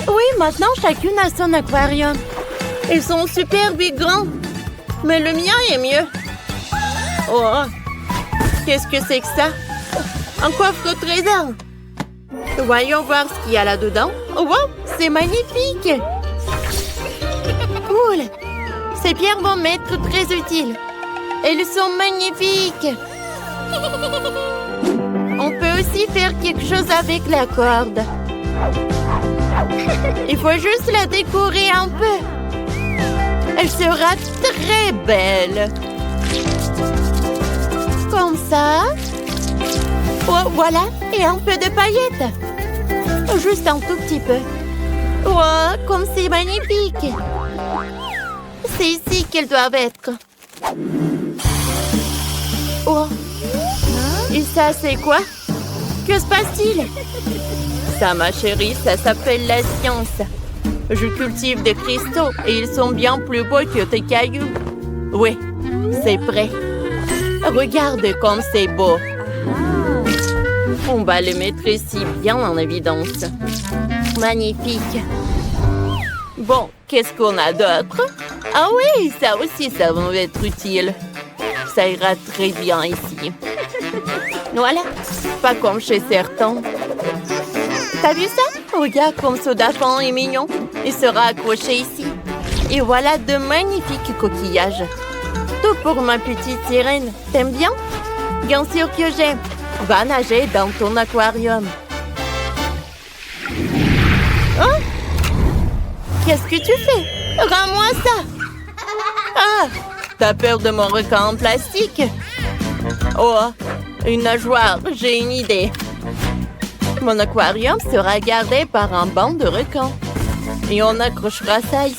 Oui, maintenant chacune a son aquarium. Ils sont super big grands. Mais le mien est mieux. Oh, qu'est-ce que c'est que ça? Un coffre au trésor. Voyons voir ce qu'il y a là-dedans. Oh, wow, c'est magnifique. Cool. Ces pierres vont m'être très utiles. Elles sont magnifiques. On peut aussi faire quelque chose avec la corde. Il faut juste la décorer un peu. Elle sera très belle. Comme ça. Oh, voilà. Et un peu de paillettes. Juste un tout petit peu. Oh, comme c'est magnifique. C'est ici qu'elles doivent être. Oh. Et ça, c'est quoi? Que se passe-t-il? Ça, ma chérie, ça s'appelle la science. Je cultive des cristaux et ils sont bien plus beaux que tes cailloux. Oui, c'est prêt. Regarde comme c'est beau. On va les mettre ici bien en évidence. Magnifique. Bon, qu'est-ce qu'on a d'autre? Ah oui, ça aussi, ça va être utile. Ça ira très bien ici. Voilà, pas comme chez certains. T'as vu ça? Regarde comme ce dauphin est mignon. Il sera accroché ici. Et voilà de magnifiques coquillages. Tout pour ma petite sirène. T'aimes bien? Bien sûr que j'aime. Va nager dans ton aquarium. Hein? Qu'est-ce que tu fais? Rends-moi ça! Ah! T'as peur de mon requin en plastique? Oh, une nageoire, j'ai une idée. Mon aquarium sera gardé par un banc de requins. Et on accrochera ça ici.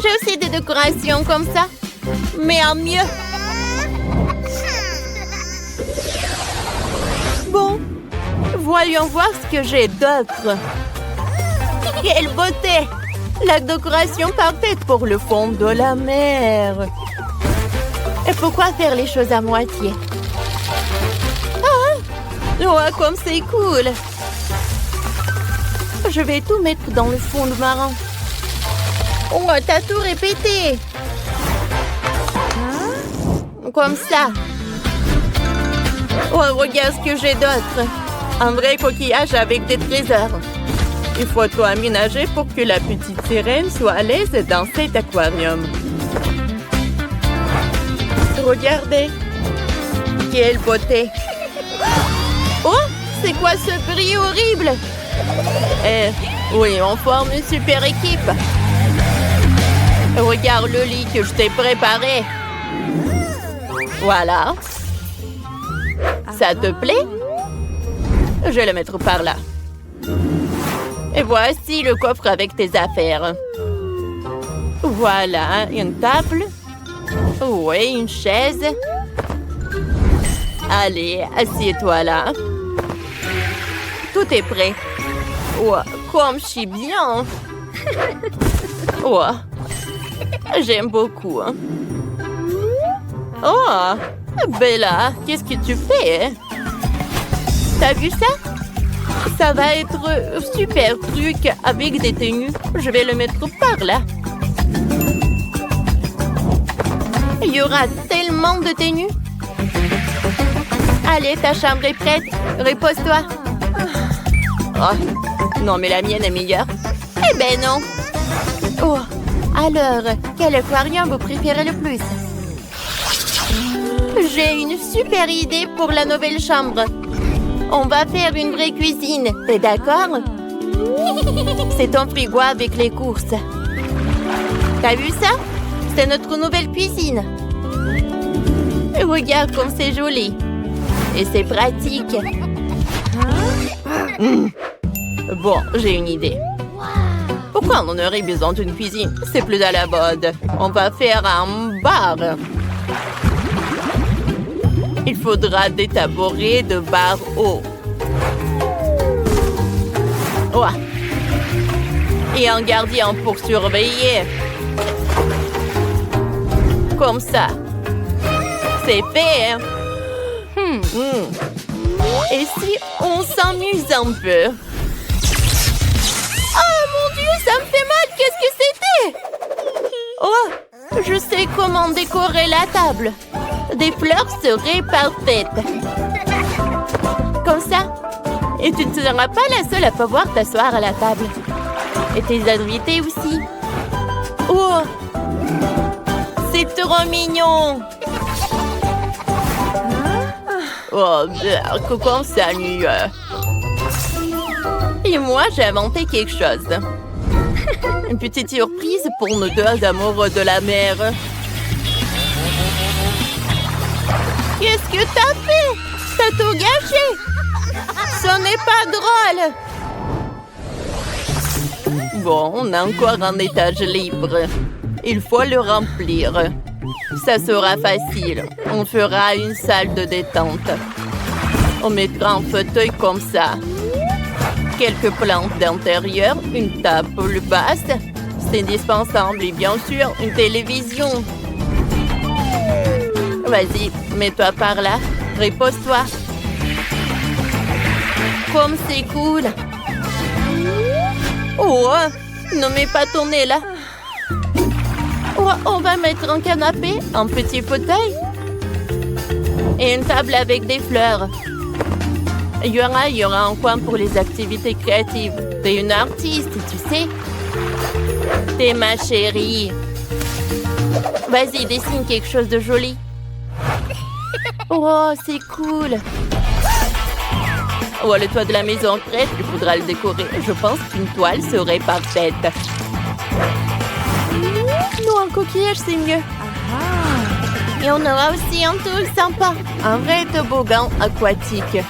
J'ai aussi des décorations comme ça, mais en mieux. Bon, voyons voir ce que j'ai d'autre. Quelle beauté! La décoration parfaite pour le fond de la mer. Et pourquoi faire les choses à moitié? Ah! Oh, comme c'est cool! Je vais tout mettre dans le fond de marin. Oh, t'as tout répété! Comme ça. Oh, regarde ce que j'ai d'autre. Un vrai coquillage avec des trésors. Il faut tout aménager pour que la petite sirène soit à l'aise dans cet aquarium. Regardez. Quelle beauté. Oh, c'est quoi ce bruit horrible? Oui, on forme une super équipe. Regarde le lit que je t'ai préparé. Voilà. Ça te plaît? Je vais le mettre par là. Et voici le coffre avec tes affaires. Voilà, une table. Oui, une chaise. Allez, assieds-toi là. Tout est prêt. Oh, comme je suis bien. Oh, j'aime beaucoup. Oh, Bella, qu'est-ce que tu fais? T'as vu ça? Ça va être super truc avec des tenues. Je vais le mettre par là. Il y aura tellement de tenues. Allez, ta chambre est prête. Repose-toi. Oh, non, mais la mienne est meilleure. Eh ben non. Oh, alors, quel aquarium vous préférez le plus? J'ai une super idée pour la nouvelle chambre. On va faire une vraie cuisine, t'es d'accord? C'est ton frigo avec les courses. T'as vu ça? C'est notre nouvelle cuisine. Regarde comme c'est joli. Et c'est pratique. Bon, j'ai une idée. Pourquoi on aurait besoin d'une cuisine? C'est plus à la mode. On va faire un bar. Il faudra des tabourets de bar haut. Ouais. Et un gardien pour surveiller. Comme ça. C'est fait, hein? Et si on s'amuse un peu? Ça me fait mal, qu'est-ce que c'était? Oh, je sais comment décorer la table. Des fleurs seraient parfaites. Comme ça. Et tu ne seras pas la seule à pouvoir t'asseoir à la table. Et tes invités aussi. Oh, c'est trop mignon. Oh, comment ça, nuit. Et moi, j'ai inventé quelque chose. Une petite surprise pour nos deux amoureux de la mer. Qu'est-ce que t'as fait? T'as tout gâché. Ce n'est pas drôle. Bon, on a encore un étage libre. Il faut le remplir. Ça sera facile. On fera une salle de détente. On mettra un fauteuil comme ça. Quelques plantes d'intérieur, une table basse. C'est indispensable et bien sûr, une télévision. Vas-y, mets-toi par là. Repose-toi. Comme c'est cool. Oh, ne mets pas ton nez là. Oh, on va mettre un canapé, un petit fauteuil et une table avec des fleurs. Il y aura un coin pour les activités créatives. T'es une artiste, tu sais. T'es ma chérie. Vas-y, dessine quelque chose de joli. Oh, c'est cool. Oh, le toit de la maison est prêt, il faudra le décorer. Je pense qu'une toile serait parfaite. Non, un coquillage, c'est mieux. Et on aura aussi un tour sympa. Un vrai toboggan aquatique.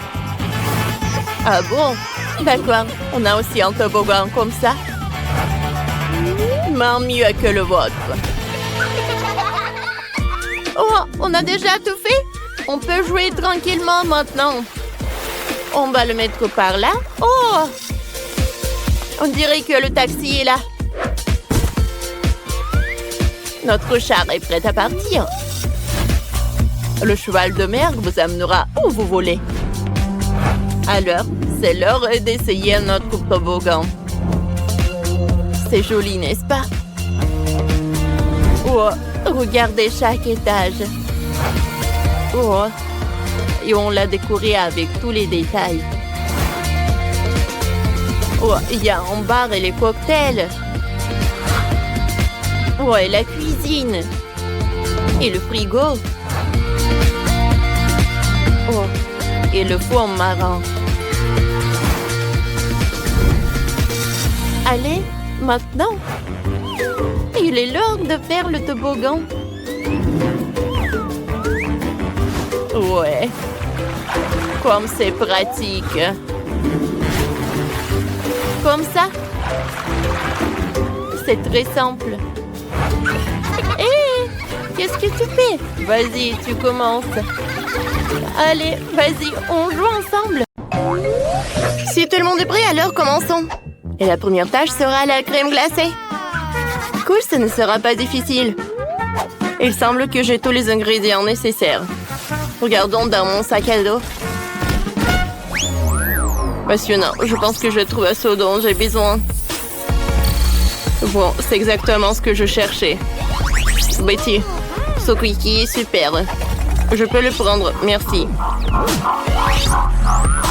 Ah bon? D'accord. On a aussi un toboggan comme ça. Mais mieux que le vôtre. Oh, on a déjà tout fait? On peut jouer tranquillement maintenant. On va le mettre par là. Oh! On dirait que le taxi est là. Notre char est prêt à partir. Le cheval de mer vous amènera où vous voulez. Alors, c'est l'heure d'essayer notre toboggan. C'est joli, n'est-ce pas? Oh, regardez chaque étage. Oh, et on l'a décoré avec tous les détails. Oh, il y a un bar et les cocktails. Oh, et la cuisine. Et le frigo. Oh, et le four marin. Allez, maintenant. Il est l'heure de faire le toboggan. Ouais. Comme c'est pratique. Comme ça. C'est très simple. Hé! Qu'est-ce que tu fais? Vas-y, tu commences. Allez, vas-y, on joue ensemble. Si tout le monde est prêt, alors commençons. Et la première tâche sera la crème glacée. Cool, ce ne sera pas difficile. Il semble que j'ai tous les ingrédients nécessaires. Regardons dans mon sac à dos. Passionnant, je pense que je trouve ce dont j'ai besoin. Bon, c'est exactement ce que je cherchais. Betty, ce cookie est super. Je peux le prendre, merci.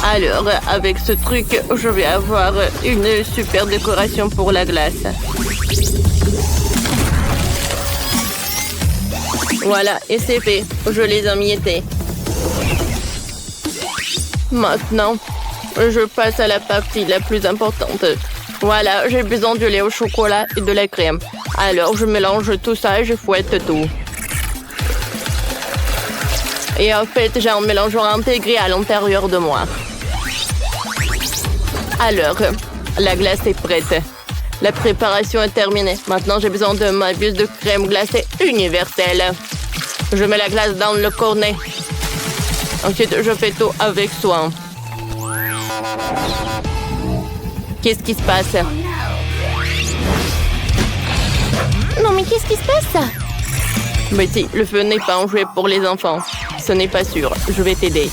Alors, avec ce truc, je vais avoir une super décoration pour la glace. Voilà, et c'est fait. Je les ai emmiettés. Maintenant, je passe à la partie la plus importante. Voilà, j'ai besoin du lait au chocolat et de la crème. Alors, je mélange tout ça et je fouette tout. Et en fait, j'ai un mélangeant intégré à l'intérieur de moi. Alors, la glace est prête. La préparation est terminée. Maintenant, j'ai besoin de ma buse de crème glacée universelle. Je mets la glace dans le cornet. Ensuite, je fais tout avec soin. Qu'est-ce qui se passe? Non, mais qu'est-ce qui se passe? Betty, le feu n'est pas un jouet pour les enfants. Ce n'est pas sûr. Je vais t'aider.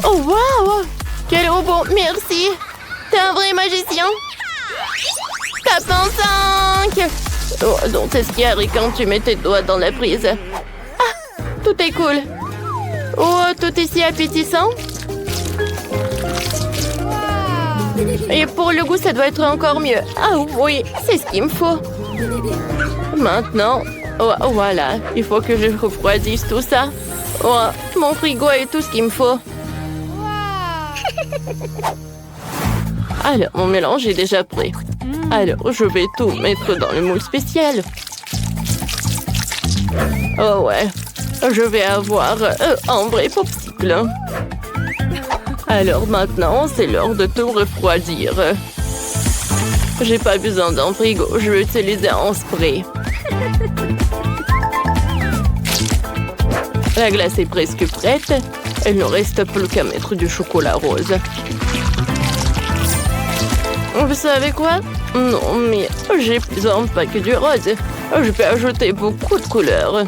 Oh, waouh! Quel robot! Merci! T'es un vrai magicien! Tape en 5! Oh, donc c'est ce qui arrive quand tu mets tes doigts dans la prise. Ah, tout est cool. Oh, tout est si appétissant. Et pour le goût, ça doit être encore mieux. Ah oui, c'est ce qu'il me faut. Maintenant, oh, voilà, il faut que je refroidisse tout ça. Oh, mon frigo est tout ce qu'il me faut. Alors, mon mélange est déjà prêt. Alors, je vais tout mettre dans le moule spécial. Oh ouais, je vais avoir un vrai popsicle. Alors maintenant, c'est l'heure de tout refroidir. J'ai pas besoin d'un frigo, je vais utiliser un spray. La glace est presque prête. Il ne reste plus qu'à mettre du chocolat rose. Vous savez quoi? Non, mais j'ai besoin pas que du rose. Je peux ajouter beaucoup de couleurs.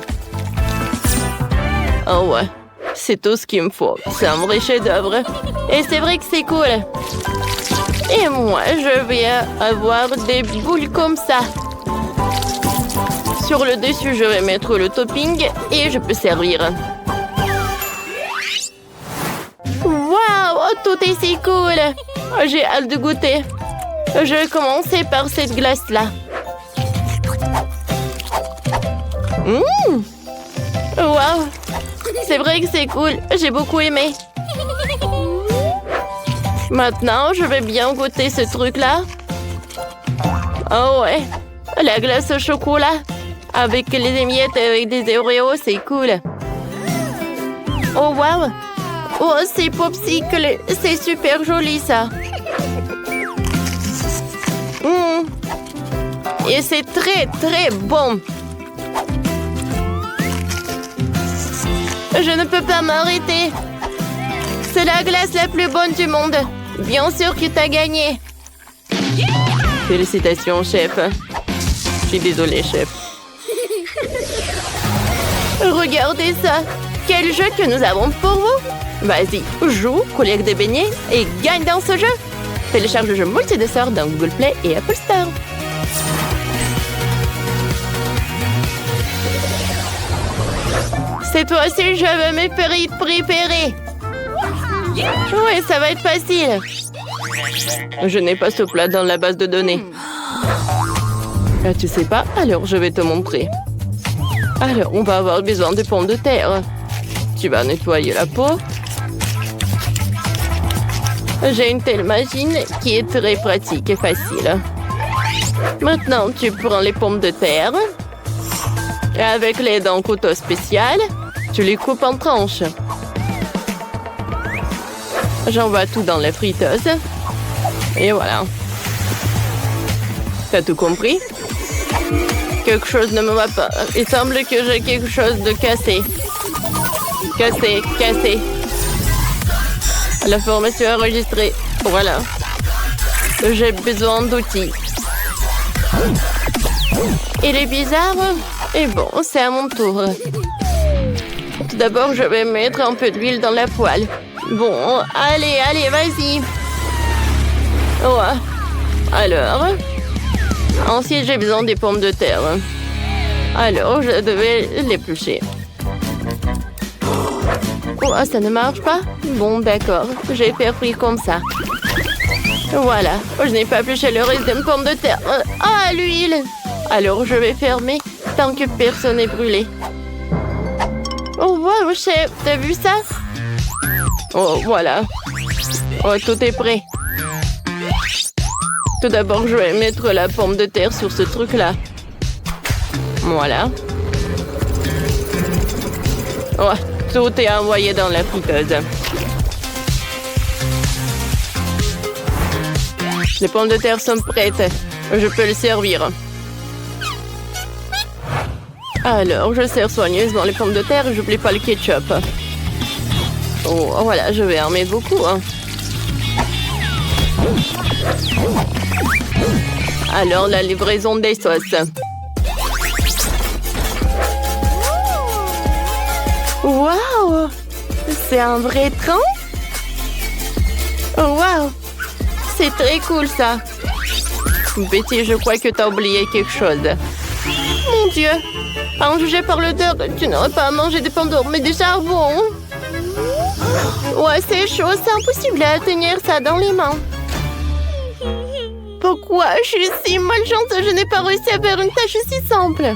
Oh ouais, c'est tout ce qu'il me faut. C'est un vrai chef-d'œuvre. Et c'est vrai que c'est cool. Et moi, je vais avoir des boules comme ça. Sur le dessus, je vais mettre le topping et je peux servir. Waouh, tout est si cool. J'ai hâte de goûter. Je vais commencer par cette glace-là. Waouh, c'est vrai que c'est cool. J'ai beaucoup aimé. Maintenant, je vais bien goûter ce truc-là. Oh ouais, la glace au chocolat. Avec les émiettes avec des Oreos, c'est cool. Oh wow. Oh, c'est popsicle. C'est super joli, ça. Et c'est très, très bon. Je ne peux pas m'arrêter. C'est la glace la plus bonne du monde. Bien sûr que t'as gagné. Félicitations, chef. Je suis désolée, chef. Regardez ça. Quel jeu que nous avons pour vous. Vas-y, joue, collecte des beignets et gagne dans ce jeu. Télécharge le jeu multi-dessert dans Google Play et Apple Store. Cette fois-ci, je veux mes frites préférées. Ouais, ça va être facile. Je n'ai pas ce plat dans la base de données. Ah, tu sais pas? Alors, je vais te montrer. Alors, on va avoir besoin de pommes de terre. Tu vas nettoyer la peau. J'ai une telle machine qui est très pratique et facile. Maintenant, tu prends les pommes de terre. Et avec l'aide d'un couteau spécial, tu les coupes en tranches. J'envoie tout dans la friteuse. Et voilà. T'as tout compris? Quelque chose ne me va pas. Il semble que j'ai quelque chose de cassé. Cassé. La formation enregistrée. Voilà. J'ai besoin d'outils. Il est bizarre. Et bon, c'est à mon tour. Tout d'abord, je vais mettre un peu d'huile dans la poêle. Bon, allez, vas-y. Ouais. Alors, ensuite, j'ai besoin des pommes de terre. Alors, je devais l'éplucher. Oh, ça ne marche pas? Bon, d'accord. Je vais faire frire comme ça. Voilà. Je n'ai pas épluché le reste de mes pommes de terre. Ah, l'huile! Alors, je vais fermer tant que personne n'est brûlé. Oh, wow, chef, t'as vu ça? Oh, voilà. Oh, tout est prêt. Tout d'abord, je vais mettre la pomme de terre sur ce truc-là. Voilà. Oh, tout est envoyé dans la friteuse. Les pommes de terre sont prêtes. Je peux le servir. Alors, je sers soigneusement les pommes de terre et j'oublie pas le ketchup. Oh, voilà, je vais en mettre beaucoup. Alors, la livraison des sauces. Waouh! C'est un vrai train? Oh, waouh! C'est très cool, ça. Betty, je crois que t'as oublié quelque chose. Mon Dieu! À en juger par l'odeur, tu n'aurais pas à manger des pommes d'or, mais des charbons. Ouais, c'est chaud, c'est impossible à tenir ça dans les mains. Pourquoi je suis si malchanceuse, je n'ai pas réussi à faire une tâche si simple.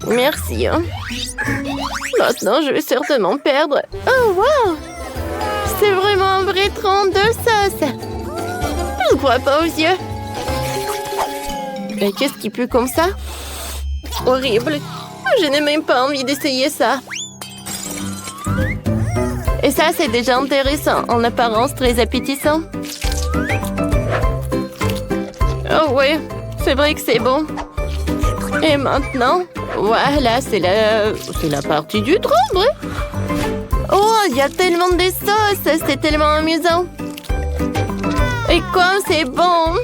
Merci. Maintenant, je vais certainement perdre. Oh, wow! C'est vraiment un vrai tronc de sauce. Je ne crois pas aux yeux. Mais qu'est-ce qui pue comme ça? Horrible. Je n'ai même pas envie d'essayer ça. Et ça, c'est déjà intéressant. En apparence, très appétissant. Oh oui, c'est vrai que c'est bon. Et maintenant, voilà, c'est la partie du trouble. Oh, il y a tellement de sauces, c'est tellement amusant. Et comme c'est bon.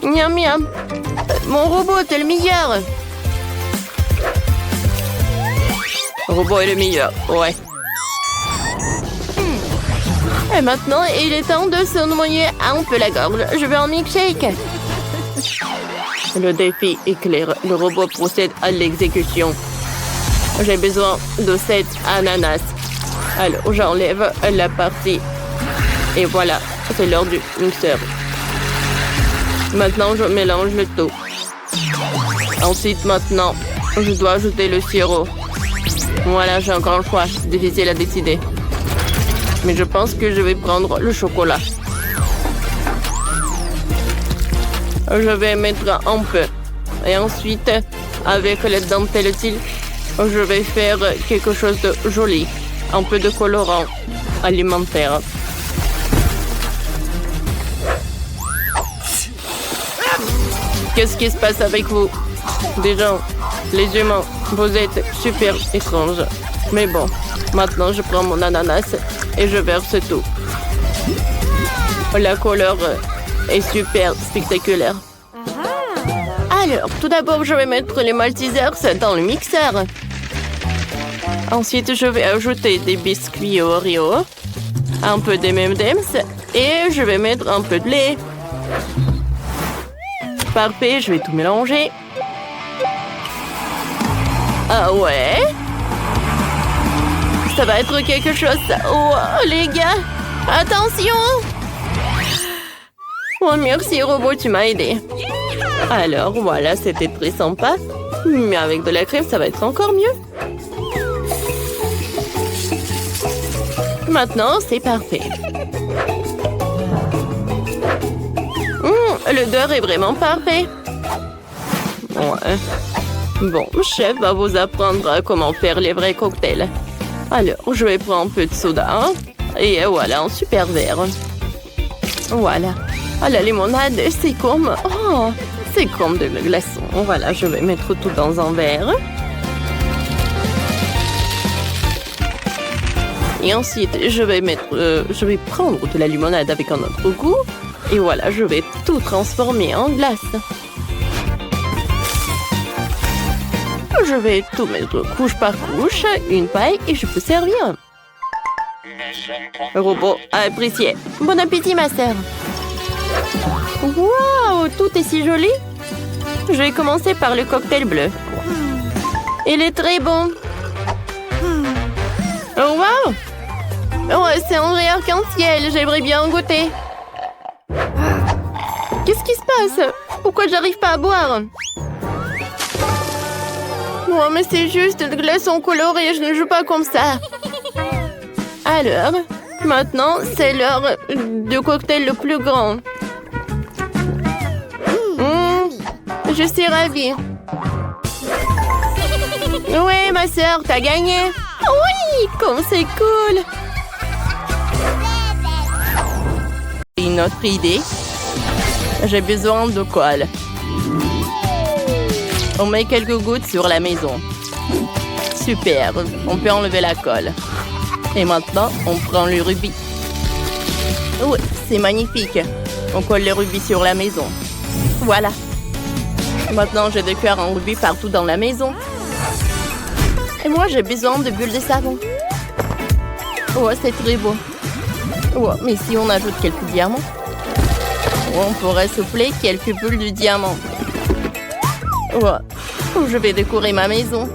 Miam miam. Mon robot est le meilleur. Le robot est le meilleur, ouais. Et maintenant, il est temps de se noyer un peu la gorge. Je veux un milkshake. Le défi est clair. Le robot procède à l'exécution. J'ai besoin de 7 ananas. Alors, j'enlève la partie. Et voilà, c'est l'heure du mixeur. Maintenant, je mélange le tout. Ensuite, maintenant, je dois ajouter le sirop. Voilà, j'ai encore le choix. Difficile à décider. Mais je pense que je vais prendre le chocolat. Je vais mettre un peu. Et ensuite, avec la dentelle utile, je vais faire quelque chose de joli. Un peu de colorant alimentaire. Qu'est-ce qui se passe avec vous? Des gens, les humains, vous êtes super étranges. Mais bon, maintenant je prends mon ananas et je verse tout. La couleur est super spectaculaire. Alors, tout d'abord, je vais mettre les Maltesers dans le mixeur. Ensuite, je vais ajouter des biscuits Oreo, un peu de M&M's et je vais mettre un peu de lait. Parfait, je vais tout mélanger. Ah ouais? Ça va être quelque chose. Oh, les gars, attention! Oh, merci, robot, tu m'as aidé. Alors, voilà, c'était très sympa. Mais avec de la crème, ça va être encore mieux. Maintenant, c'est parfait. L'odeur est vraiment parfait. Ouais. Bon, chef va vous apprendre comment faire les vrais cocktails. Alors, je vais prendre un peu de soda. Et voilà, un super verre. Voilà. Ah, la limonade, c'est comme... Oh, c'est comme de la glaçon. Voilà, je vais mettre tout dans un verre. Et ensuite, je vais prendre de la limonade avec un autre goût. Et voilà, je vais tout transformer en glace. Je vais tout mettre couche par couche, une paille, et je peux servir. Le robot a apprécié. Bon appétit, ma sœur. Waouh, tout est si joli. Je vais commencer par le cocktail bleu. Il est très bon. Oh, waouh. Oh, c'est un vrai arc-en-ciel. J'aimerais bien en goûter. Qu'est-ce qui se passe? Pourquoi j'arrive pas à boire? Oh, mais c'est juste de glaçons colorés. Je ne joue pas comme ça. Alors, maintenant, c'est l'heure du cocktail le plus grand. Je suis ravie. Oui, ma sœur, t'as gagné. Oui, comme c'est cool. Une autre idée. J'ai besoin de colle. On met quelques gouttes sur la maison. Super, on peut enlever la colle. Et maintenant, on prend le rubis. Oui, c'est magnifique. On colle le rubis sur la maison. Voilà. Maintenant, je décore un rubis partout dans la maison. Et moi, j'ai besoin de bulles de savon. Oh, c'est très beau. Oh, mais si on ajoute quelques diamants. On pourrait souffler quelques bulles de diamant. Oh, je vais décorer ma maison.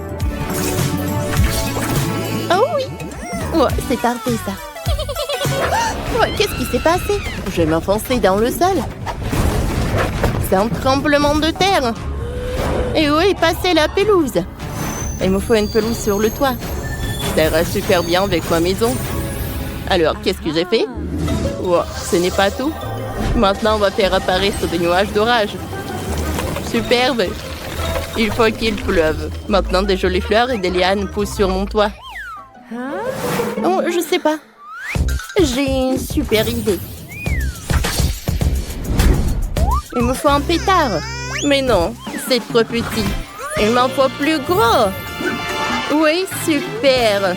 Oh oui! Oh, c'est parfait ça. Oh, qu'est-ce qui s'est passé? Je vais m'enfoncer dans le sol. C'est un tremblement de terre. Et où est passée la pelouse? Il me faut une pelouse sur le toit. Ça ira super bien avec ma maison. Alors, qu'est-ce que j'ai fait? Oh, ce n'est pas tout. Maintenant, on va faire apparaître des nuages d'orage. Superbe! Il faut qu'il pleuve. Maintenant, des jolies fleurs et des lianes poussent sur mon toit. Oh, je sais pas. J'ai une super idée. Il me faut un pétard. Mais non, c'est trop petit. Il m'en faut plus gros. Oui, super.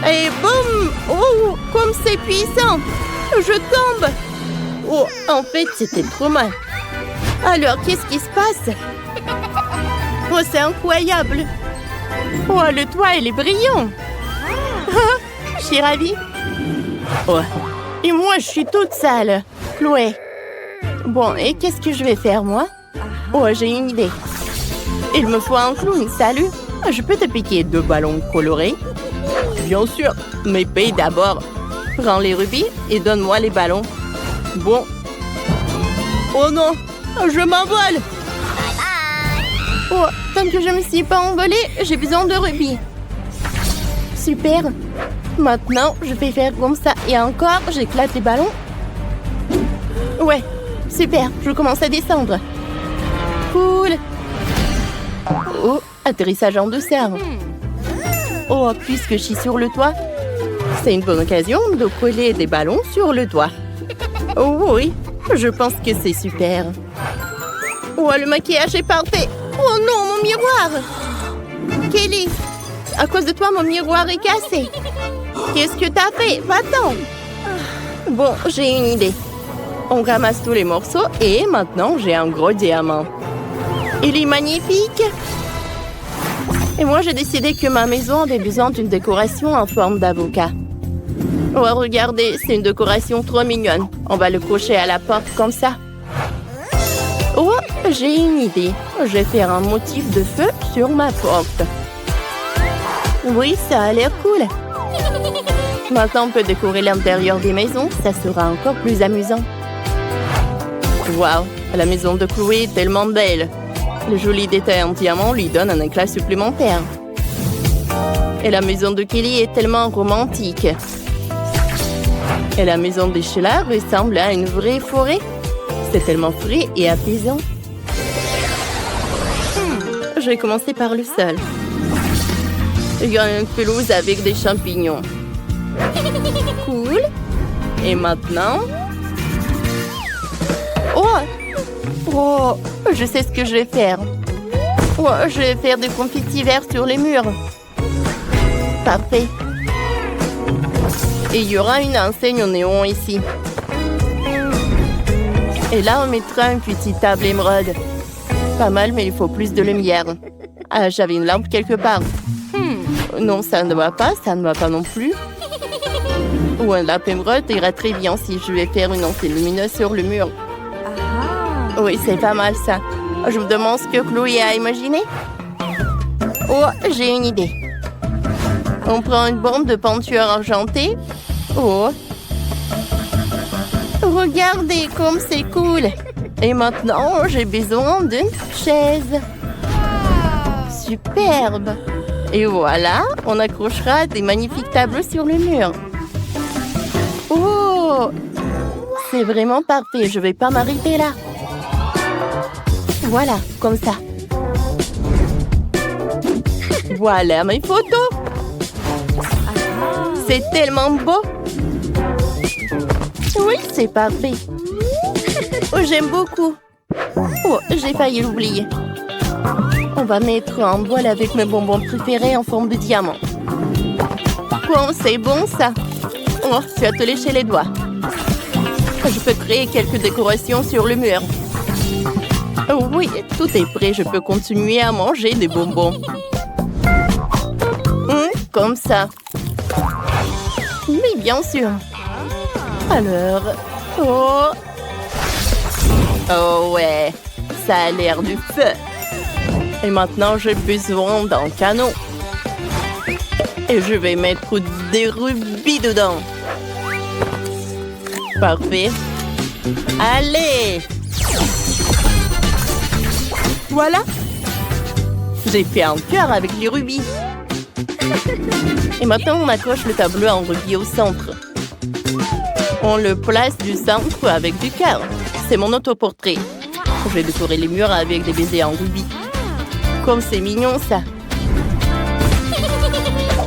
Et boum! Oh, comme c'est puissant! Je tombe! Oh, en fait, c'était trop mal. Alors, qu'est-ce qui se passe? Oh, c'est incroyable! Oh, le toit, il est brillant! Je suis ravie. Oh, et moi, je suis toute sale. Chloé. Bon, et qu'est-ce que je vais faire, moi? Oh, j'ai une idée. Il me faut un clown, salut! Je peux te piquer 2 ballons colorés? Bien sûr, mais paye d'abord. Prends les rubis et donne-moi les ballons. Bon. Oh non, je m'envole. Oh, tant que je ne me suis pas envolée, j'ai besoin de rubis. Super. Maintenant, je vais faire comme ça. Et encore, j'éclate les ballons. Ouais, super, je commence à descendre. Cool. Oh, atterrissage en douceur. Oh, puisque je suis sur le toit, c'est une bonne occasion de coller des ballons sur le toit. Oh oui, je pense que c'est super. Oh, le maquillage est parfait. Oh non, mon miroir. Kelly, à cause de toi, mon miroir est cassé. Qu'est-ce que t'as fait? Va-t'en. Bon, j'ai une idée. On ramasse tous les morceaux et maintenant, j'ai un gros diamant. Il est magnifique. Et moi, j'ai décidé que ma maison avait besoin d'une décoration en forme d'avocat. Oh, regardez, c'est une décoration trop mignonne. On va le cocher à la porte comme ça. Oh, j'ai une idée. Je vais faire un motif de feu sur ma porte. Oui, ça a l'air cool. Maintenant, on peut décorer l'intérieur des maisons. Ça sera encore plus amusant. Waouh, la maison de Chloé est tellement belle. Le joli détail en diamant lui donne un éclat supplémentaire. Et la maison de Kelly est tellement romantique. Et la maison de Sheila ressemble à une vraie forêt. C'est tellement frais et apaisant. Je vais commencer par le sol. Il y a une pelouse avec des champignons. Cool. Et maintenant... Oh, je sais ce que je vais faire. Oh, je vais faire des confettis verts sur les murs. Parfait. Et il y aura une enseigne au néon ici. Et là, on mettra une petite table émeraude. Pas mal, mais il faut plus de lumière. Ah, j'avais une lampe quelque part. Non, ça ne va pas, ça ne va pas non plus. Ou un lampe émeraude ira très bien si je vais faire une enseigne lumineuse sur le mur. Oui, c'est pas mal ça. Je me demande ce que Chloé a imaginé. Oh, j'ai une idée. On prend une bombe de peinture argentée. Oh. Regardez comme c'est cool. Et maintenant, j'ai besoin d'une chaise. Superbe. Et voilà, on accrochera des magnifiques tableaux sur le mur. Oh, c'est vraiment parfait. Je vais pas m'arrêter là. Voilà, comme ça. Voilà mes photos. C'est tellement beau. Oui, c'est parfait. Oh, j'aime beaucoup. Oh, j'ai failli l'oublier. On va mettre un bol avec mes bonbons préférés en forme de diamant. Oh, c'est bon ça. Oh, tu as te léché les doigts. Je peux créer quelques décorations sur le mur. Oh oui, tout est prêt. Je peux continuer à manger des bonbons. Comme ça. Oui, bien sûr. Alors, oh, Oh ouais, ça a l'air du feu. Et maintenant, j'ai besoin d'un canon. Et je vais mettre des rubis dedans. Parfait. Allez! Voilà! J'ai fait un cœur avec les rubis. Et maintenant, on accroche le tableau en rubis au centre. On le place du centre avec du cœur. C'est mon autoportrait. Je vais décorer les murs avec des baisers en rubis. Comme c'est mignon, ça.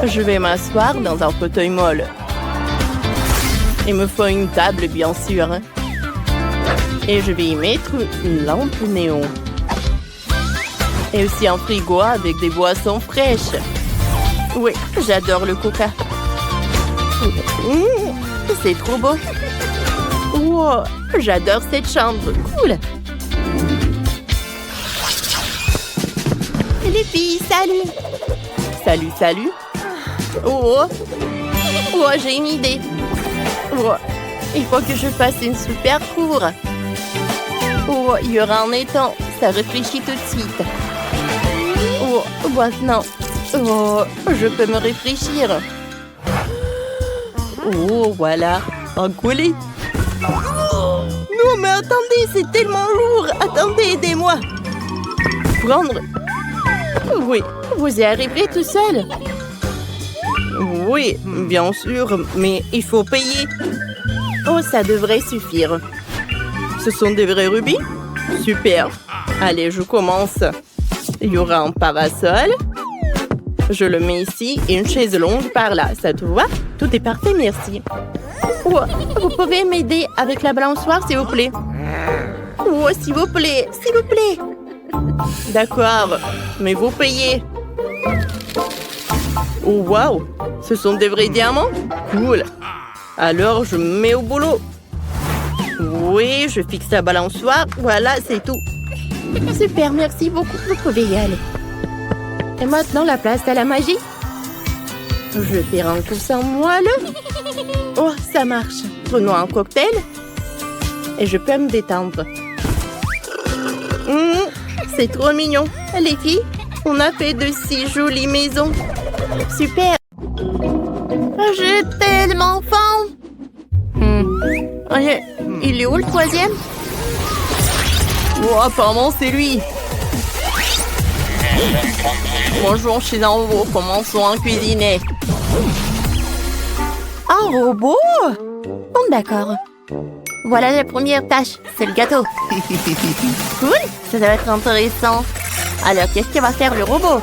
Je vais m'asseoir dans un fauteuil molle. Il me faut une table, bien sûr. Et je vais y mettre une lampe néon. Et aussi un frigo avec des boissons fraîches. Oui, j'adore le coca. C'est trop beau. Wow, j'adore cette chambre. Cool. Les filles, salut. Salut, salut. Oh, j'ai une idée. Oh, il faut que je fasse une super cour. Oh, il y aura un étang. Ça réfléchit tout de suite. Oh, maintenant. Oh, je peux me réfléchir. Oh, voilà. Un collet. Non, mais attendez, c'est tellement lourd. Attendez, aidez-moi. Prendre. Oui, vous y arriverez tout seul. Oui, bien sûr, mais il faut payer. Oh, ça devrait suffire. Ce sont des vrais rubis? Super. Allez, je commence. Il y aura un parasol. Je le mets ici et une chaise longue par là. Ça te voit? Tout est parfait, merci. Oh, vous pouvez m'aider avec la balançoire, s'il vous plaît? Oh, s'il vous plaît, s'il vous plaît. D'accord, mais vous payez. Oh, waouh! Ce sont des vrais diamants? Cool. Alors, je me mets au boulot. Oui, je fixe la balançoire. Voilà, c'est tout. Super, merci beaucoup. Vous pouvez y aller. Et maintenant, la place à la magie. Je vais faire un coussin moelleux. Oh, ça marche. Prenons un cocktail. Et je peux me détendre. C'est trop mignon. Les filles, on a fait de si jolies maisons. Super. J'ai tellement faim. Il est où le troisième? Oh, apparemment, c'est lui. Bonjour, je suis un robot. Commençons à cuisiner. Un robot? Bon, d'accord. Voilà la première tâche. C'est le gâteau. Cool. Ça doit être intéressant. Alors, qu'est-ce que va faire le robot?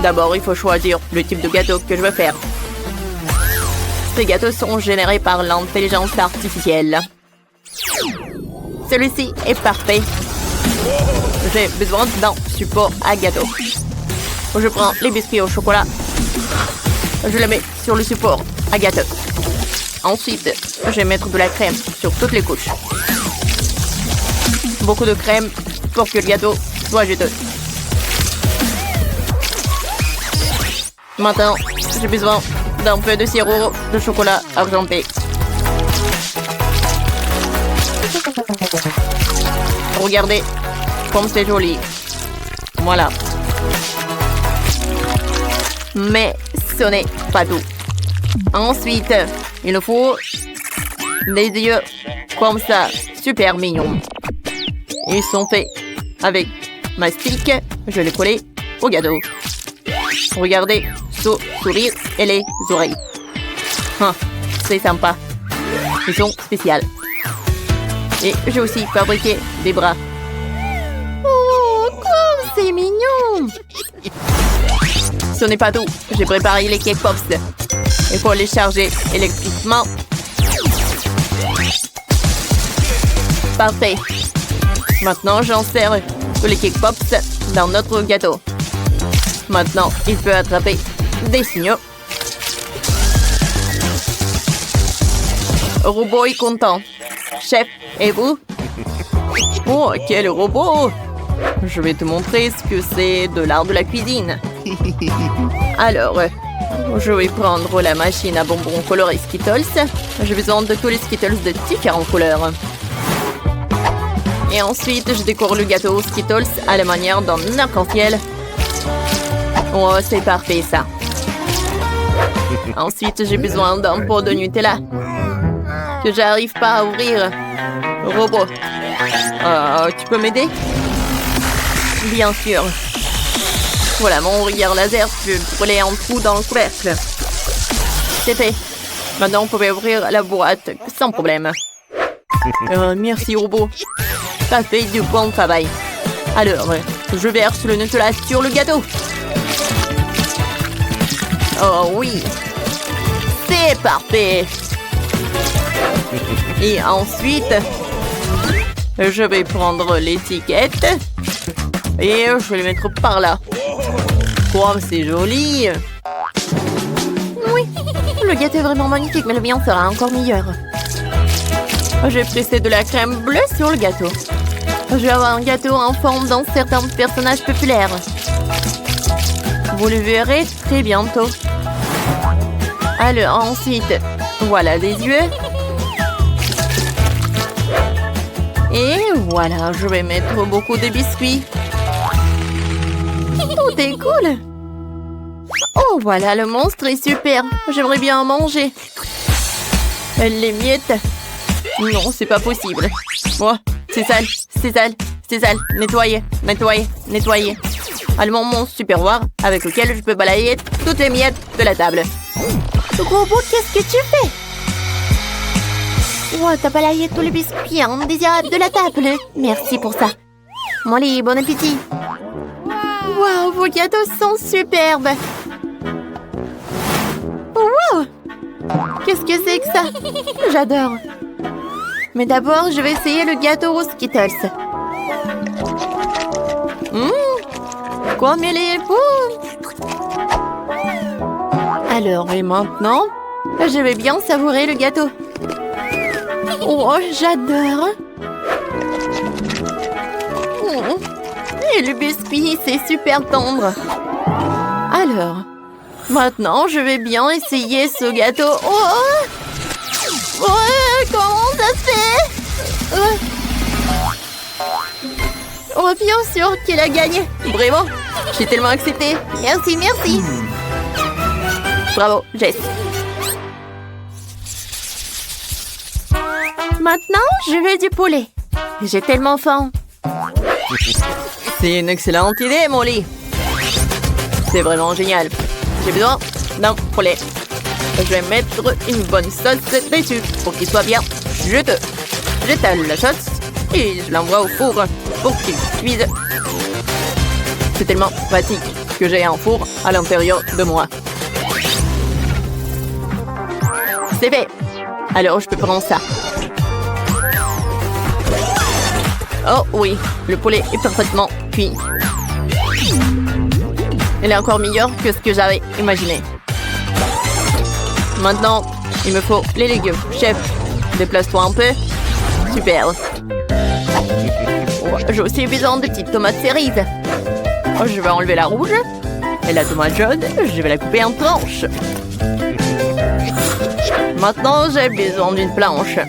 D'abord, il faut choisir le type de gâteau que je veux faire. Ces gâteaux sont générés par l'intelligence artificielle. Celui-ci est parfait. J'ai besoin d'un support à gâteau. Je prends les biscuits au chocolat. Je les mets sur le support à gâteau. Ensuite, je vais mettre de la crème sur toutes les couches. Beaucoup de crème pour que le gâteau soit juteux. Maintenant, j'ai besoin d'un peu de sirop de chocolat argenté. Regardez comme c'est joli. Voilà. Mais ce n'est pas tout. Ensuite, il nous faut des yeux comme ça, super mignons. Ils sont faits avec mastic. Je les coller au gâteau. Regardez, sourire et les oreilles. C'est sympa. Ils sont spéciaux. Et j'ai aussi fabriqué des bras. Oh, comme c'est mignon! Ce n'est pas tout. J'ai préparé les cake pops. Il faut les charger électriquement. Parfait. Maintenant, j'insère les cake pops dans notre gâteau. Maintenant, il peut attraper des signaux. Robot est content. Chef, et vous? Oh, quel robot! Je vais te montrer ce que c'est de l'art de la cuisine. Alors, je vais prendre la machine à bonbons colorés Skittles. J'ai besoin de tous les Skittles de différentes couleurs. Et ensuite, je décore le gâteau Skittles à la manière d'un arc-en-ciel. Oh, c'est parfait ça. Ensuite, j'ai besoin d'un pot de Nutella que j'arrive pas à ouvrir. Robot, tu peux m'aider? Bien sûr. Voilà, mon regard laser peut brûler un trou dans le couvercle. C'est fait. Maintenant, on peut ouvrir la boîte sans problème. Merci, robot. Ça fait du bon travail. Alors, je verse le Nutella sur le gâteau. Oh oui. C'est parfait. Et ensuite, je vais prendre l'étiquette et je vais le mettre par là. Oh, c'est joli. Oui, le gâteau est vraiment magnifique, mais le mien sera encore meilleur. J'ai pressé de la crème bleue sur le gâteau. Je vais avoir un gâteau en forme d'un certain personnage populaire. Vous le verrez très bientôt. Alors ensuite, voilà des yeux. Et voilà, je vais mettre beaucoup de biscuits. Tout est cool. Oh, voilà, le monstre est super. J'aimerais bien en manger. Les miettes. Non, c'est pas possible. Oh, c'est sale, c'est sale, c'est sale. Nettoyer, nettoyer, nettoyer. Allemand mon supervoir avec lequel je peux balayer toutes les miettes de la table. Robot, qu'est-ce que tu fais? Oh, t'as balayé tous les biscuits indésirables de la table. Merci pour ça. Molly, bon appétit. Wow, vos gâteaux sont superbes. Wow! Qu'est-ce que c'est que ça? J'adore. Mais d'abord, je vais essayer le gâteau aux Skittles. Comme il est beau! Alors, et maintenant, je vais bien savourer le gâteau. Oh, j'adore! Et le biscuit, c'est super tendre. Alors, maintenant, je vais bien essayer ce gâteau. Oh, comment ça se fait? Oh, bien sûr qu'il a gagné. Vraiment, j'ai tellement accepté. Merci, merci. Bravo, Jess. Maintenant, je veux du poulet. J'ai tellement faim. C'est une excellente idée, Molly. C'est vraiment génial. J'ai besoin d'un poulet. Je vais mettre une bonne sauce dessus pour qu'il soit bien juteux. J'étale la sauce et je l'envoie au four pour qu'il cuise. C'est tellement pratique que j'ai un four à l'intérieur de moi. C'est fait. Alors, je peux prendre ça. Oh oui, le poulet est parfaitement cuit. Il est encore meilleur que ce que j'avais imaginé. Maintenant, il me faut les légumes. Chef, déplace-toi un peu. Super. Oh, j'ai aussi besoin de petites tomates cerises. Oh, je vais enlever la rouge. Et la tomate jaune, je vais la couper en tranches. Maintenant, j'ai besoin d'une planche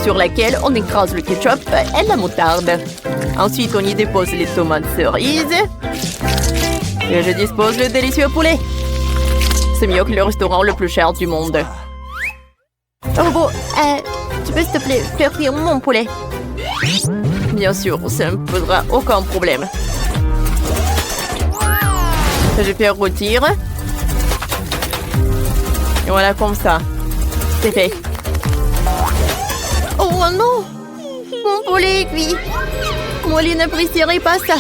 sur laquelle on écrase le ketchup et la moutarde. Ensuite, on y dépose les tomates cerises. Et je dispose le délicieux poulet. C'est mieux que le restaurant le plus cher du monde. Robot, tu peux s'il te plaît faire cuire mon poulet? Bien sûr, ça ne me posera aucun problème. Je vais faire rôtir. Et voilà, comme ça. C'est fait. Oh non! Mon poulet est cuit. Molly n'apprécierait pas ça.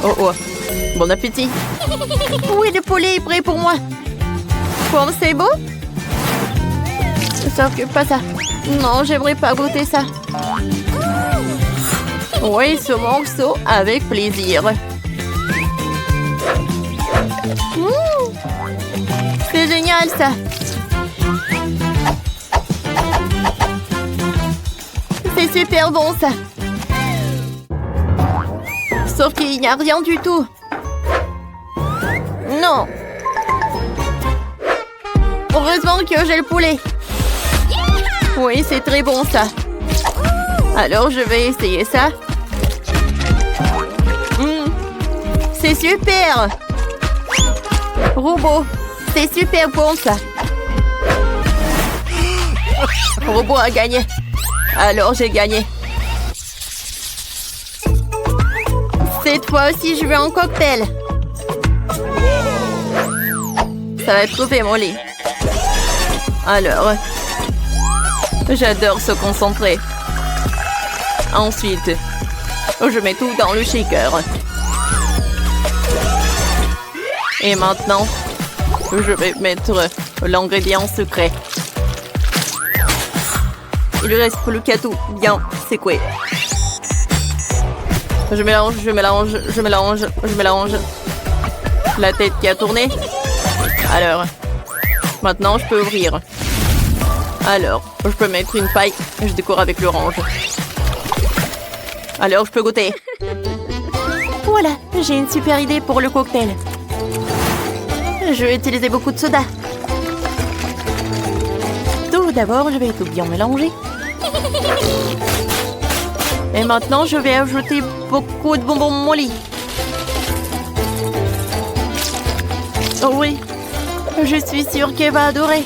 Oh oh, bon appétit. Oui, le poulet est prêt pour moi. Comme c'est beau? Sauf que pas ça. Non, j'aimerais pas goûter ça. Oui, ce morceau avec plaisir. C'est génial ça. C'est super bon ça. Sauf qu'il n'y a rien du tout. Non. Heureusement que j'ai le poulet. Oui, c'est très bon ça. Alors, je vais essayer ça. C'est super! Robot, c'est super bon ça. Robot a gagné. Alors, j'ai gagné. Cette fois aussi, je veux un cocktail. Ça va être trop mon lit. Alors, j'adore se concentrer. Ensuite, je mets tout dans le shaker. Et maintenant, je vais mettre l'ingrédient secret. Il reste plus qu'à tout bien secouer. Je mélange, je mélange, je mélange, je mélange. La tête qui a tourné. Alors, maintenant je peux ouvrir. Alors, je peux mettre une paille. Je décore avec l'orange. Alors, je peux goûter. Voilà, j'ai une super idée pour le cocktail. Je vais utiliser beaucoup de soda. Tout d'abord, je vais tout bien mélanger. Et maintenant, je vais ajouter beaucoup de bonbons mollis. Oh oui, je suis sûre qu'elle va adorer.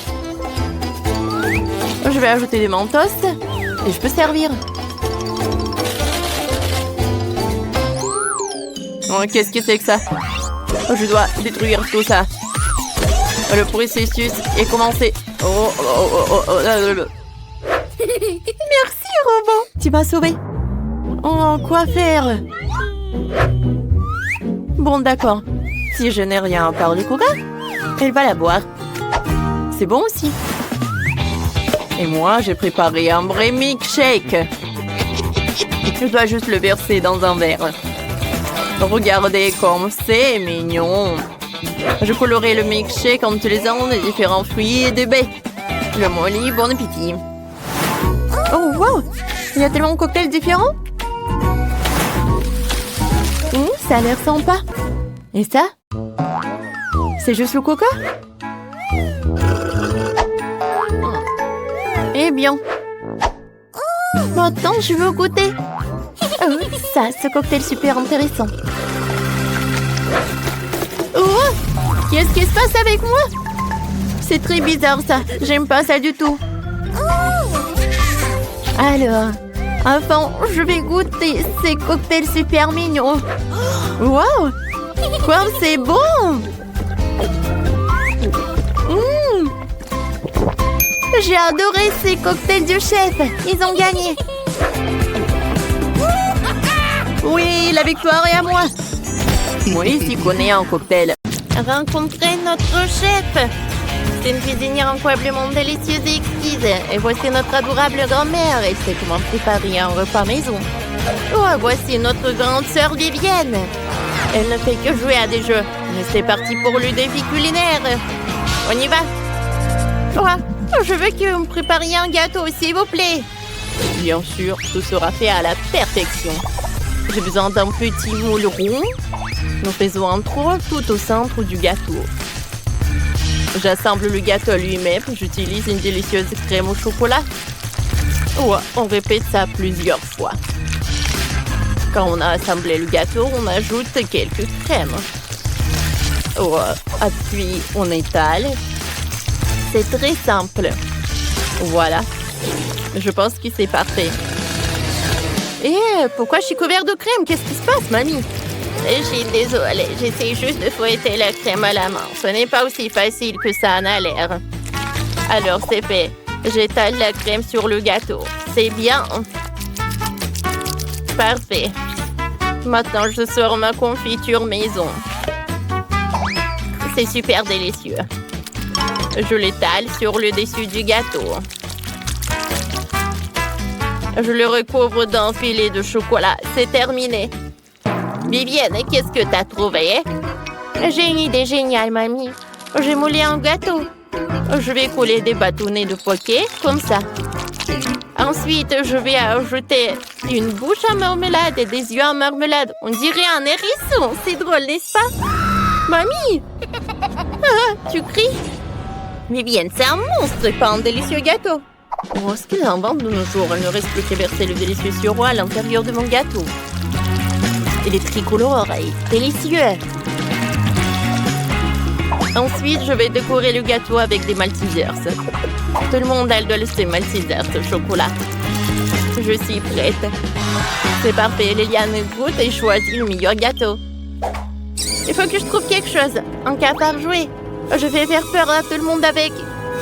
Je vais ajouter des mentos et je peux servir. Oh, qu'est-ce que c'est que ça? Je dois détruire tout ça. Le processus est commencé. Merci, robot. Tu m'as sauvé. Oh, quoi faire? Bon, d'accord. Si je n'ai rien à part du coca, elle va la boire. C'est bon aussi. Et moi, j'ai préparé un vrai milkshake. Je dois juste le verser dans un verre. Regardez comme c'est mignon. Je colorerai le milkshake en utilisant des différents fruits et des baies. Le molly, bon appétit. Oh, wow! Il y a tellement de cocktails différents. Ça a l'air sympa. Et ça? C'est juste le coca? Eh bien. Maintenant, je veux goûter. Oh, ça, ce cocktail super intéressant. Oh! Qu'est-ce qui se passe avec moi? C'est très bizarre ça. J'aime pas ça du tout. Alors, enfin, je vais goûter ces cocktails super mignons. Wow! Quoi, c'est bon! J'ai adoré ces cocktails du chef. Ils ont gagné. Oui, la victoire est à moi. Moi, ici, connais un cocktail. Rencontrez notre chef. C'est une cuisinière incroyablement délicieuse et exquise. Et voici notre adorable grand-mère. Elle sait comment préparer un repas maison. Oh, voici notre grande sœur Vivienne. Elle ne fait que jouer à des jeux. Mais c'est parti pour le défi culinaire. On y va. Oh, je veux que vous me prépariez un gâteau, s'il vous plaît. Bien sûr, tout sera fait à la perfection. J'ai besoin d'un petit moule rond. Nous faisons un trou tout au centre du gâteau. J'assemble le gâteau lui-même. J'utilise une délicieuse crème au chocolat. Ouais, on répète ça plusieurs fois. Quand on a assemblé le gâteau, on ajoute quelques crèmes. Ouais, puis on étale. C'est très simple. Voilà. Je pense que c'est parfait. Et pourquoi je suis couverte de crème? Qu'est-ce qui se passe, mamie? Je suis désolée. J'essaie juste de fouetter la crème à la main. Ce n'est pas aussi facile que ça en a l'air. Alors, c'est fait. J'étale la crème sur le gâteau. C'est bien. Parfait. Maintenant, je sors ma confiture maison. C'est super délicieux. Je l'étale sur le dessus du gâteau. Je le recouvre d'un filet de chocolat. C'est terminé. Vivienne, qu'est-ce que t'as trouvé? J'ai une idée géniale, mamie. J'ai moulé un gâteau. Je vais coller des bâtonnets de poké, comme ça. Ensuite, je vais ajouter une bouche en marmelade et des yeux en marmelade. On dirait un hérisson. C'est drôle, n'est-ce pas? Mamie! Ah, tu cries? Vivienne, c'est un monstre, pas un délicieux gâteau. Oh, ce qu'il invente de nos jours. Il ne reste plus qu'à verser le délicieux sirop à l'intérieur de mon gâteau. Il est tricolore et délicieux. Ensuite, je vais décorer le gâteau avec des Maltesers. Tout le monde a le doigt de Maltesers au chocolat. Je suis prête. C'est parfait, Liliane goûte et choisit le meilleur gâteau. Il faut que je trouve quelque chose. Un cafard joué. Je vais faire peur à tout le monde avec...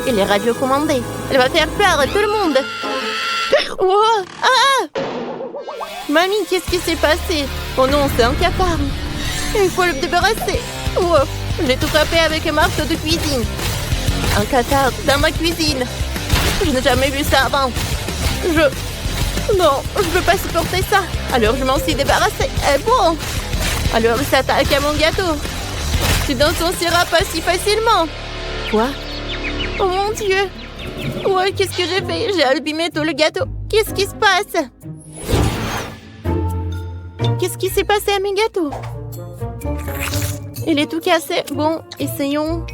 Il est radiocommandé. Elle va faire peur à tout le monde. Oh, ah! Mamie, qu'est-ce qui s'est passé? Oh non, c'est un cafard. Il faut le débarrasser. Oh, j'ai tout frappé avec un marteau de cuisine. Un cafard dans ma cuisine. Je n'ai jamais vu ça avant. Non, je ne peux pas supporter ça. Alors je m'en suis débarrassée. Et bon. Alors il s'attaque à mon gâteau. Tu n'en sortiras pas si facilement. Quoi? Oh mon Dieu. Ouais, qu'est-ce que j'ai fait? J'ai abîmé tout le gâteau. Qu'est-ce qui se passe? Qu'est-ce qui s'est passé à mes gâteaux? Il est tout cassé. Bon, essayons.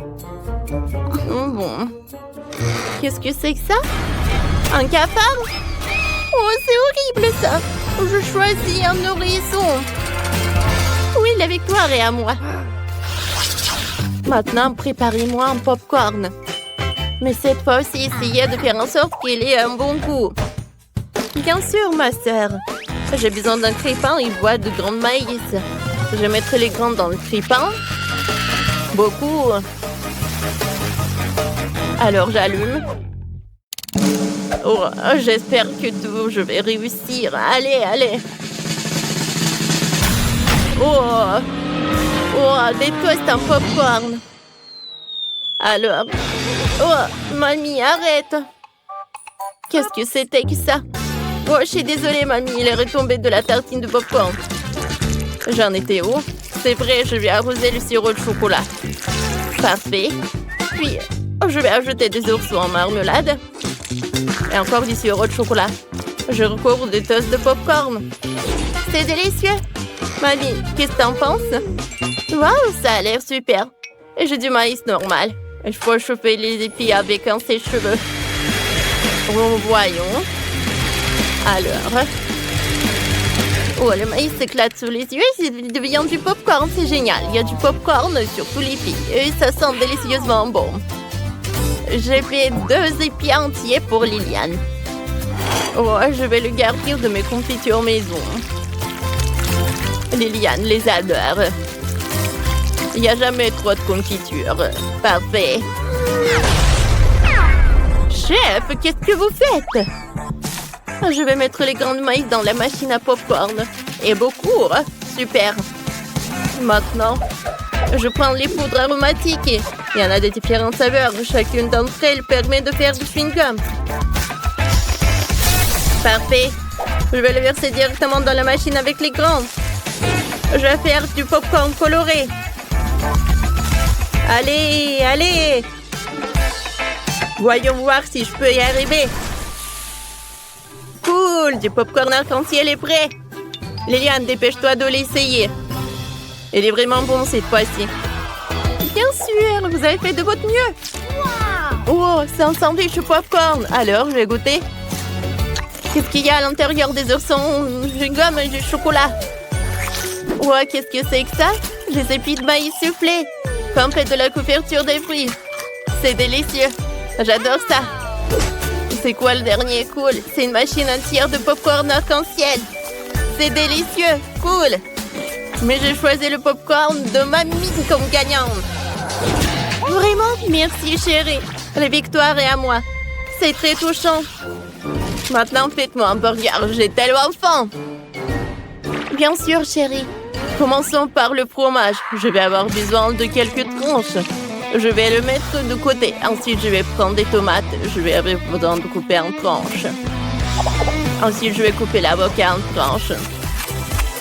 Bon. Qu'est-ce que c'est que ça? Un cafard? Oh, c'est horrible ça. Je choisis un nourrisson. Oui, la victoire est à moi. Maintenant, préparez-moi un popcorn. Mais cette fois aussi, essayez de faire en sorte qu'il ait un bon goût. Bien sûr, ma sœur. J'ai besoin d'un crépin et bois de grains de maïs. Je mettrai les grains dans le crépin. Beaucoup. Alors, j'allume. Oh, j'espère que je vais réussir. Allez, allez. Oh, des toasts en popcorn. Alors. Oh, mamie, arrête. Qu'est-ce que c'était que ça? Oh, je suis désolée, mamie. Il est retombé de la tartine de popcorn. J'en étais où? C'est vrai, je vais arroser le sirop de chocolat. Parfait. Puis, je vais ajouter des oursons en marmelade. Et encore du sirop de chocolat. Je recouvre des toasts de popcorn. C'est délicieux. Mamie, qu'est-ce que t'en penses? Waouh, ça a l'air super. Et j'ai du maïs normal. Il faut chauffer les épis avec un sèche-cheveux. Voyons. Alors. Oh, le maïs s'éclate sous les yeux et il devient du popcorn. C'est génial. Il y a du popcorn sur tous les épis. Et ça sent délicieusement bon. J'ai fait 2 épis entiers pour Liliane. Oh, je vais le garnir de mes confitures maison. Liliane les adore. Il n'y a jamais trop de confiture. Parfait. Chef, qu'est-ce que vous faites? Je vais mettre les grains de maïs dans la machine à popcorn. Et beaucoup. Super. Maintenant, je prends les poudres aromatiques. Il y en a de différentes saveurs. Chacune d'entre elles permet de faire du chewing-gum. Parfait. Je vais le verser directement dans la machine avec les grains. Je vais faire du popcorn coloré. Allez, allez. Voyons voir si je peux y arriver. Cool, du popcorn arc-en-ciel est prêt. Liliane, dépêche-toi de l'essayer. Il est vraiment bon cette fois-ci. Bien sûr, vous avez fait de votre mieux. Oh, c'est un sandwich au popcorn. Alors, je vais goûter. Qu'est-ce qu'il y a à l'intérieur des oursons? Du gomme et du chocolat. Oh, qu'est-ce que c'est que ça? Des épis de maïs soufflés. Complète de la couverture des fruits. C'est délicieux. J'adore ça. C'est quoi le dernier? Cool. C'est une machine entière de popcorn arc-en-ciel. C'est délicieux. Cool. Mais j'ai choisi le popcorn de mamie comme gagnante. Vraiment? Merci, chérie. La victoire est à moi. C'est très touchant. Maintenant, faites-moi un burger. J'ai tellement faim. Bien sûr, chérie. Commençons par le fromage. Je vais avoir besoin de quelques tranches. Je vais le mettre de côté. Ensuite, je vais prendre des tomates. Je vais avoir besoin de couper en tranches. Ensuite, je vais couper l'avocat en tranches.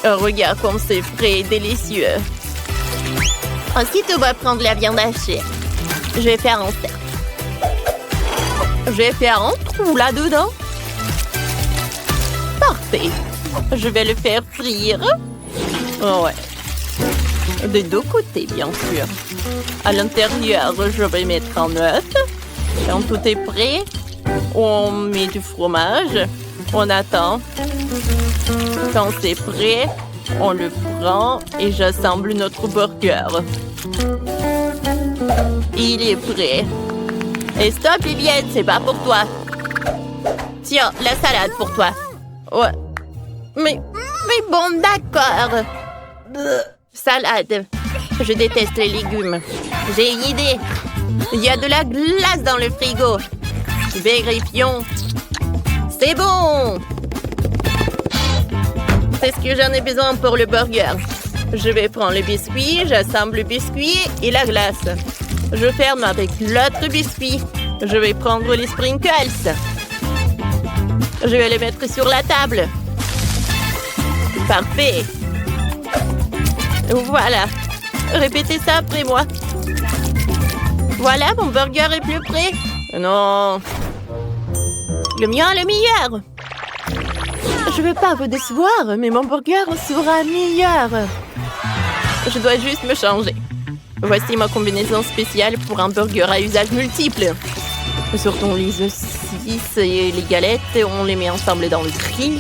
Regarde comme c'est frais et délicieux. Ensuite, on va prendre la viande hachée. Je vais faire un cercle. Je vais faire un trou là-dedans. Parfait. Je vais le faire frire. Oh ouais. Des deux côtés, bien sûr. À l'intérieur, je vais mettre un œuf. Quand tout est prêt, On met du fromage. On attend. Quand c'est prêt, on le prend et j'assemble notre burger. Il est prêt. Et stop, Liliette, c'est pas pour toi. Tiens, la salade pour toi. Ouais. Mais bon, d'accord. Salade. Je déteste les légumes. J'ai une idée. Il y a de la glace dans le frigo. Vérifions. C'est bon. C'est ce que j'en ai besoin pour le burger. Je vais prendre le biscuit, j'assemble le biscuit et la glace. Je ferme avec l'autre biscuit. Je vais prendre les sprinkles. Je vais les mettre sur la table. Parfait. Voilà. Répétez ça après moi. Voilà, mon burger est plus prêt. Non. Le mien est le meilleur. Je ne vais pas vous décevoir, mais mon burger sera meilleur. Je dois juste me changer. Voici ma combinaison spéciale pour un burger à usage multiple. Sortons les saucisses et les galettes et on les met ensemble dans le grill.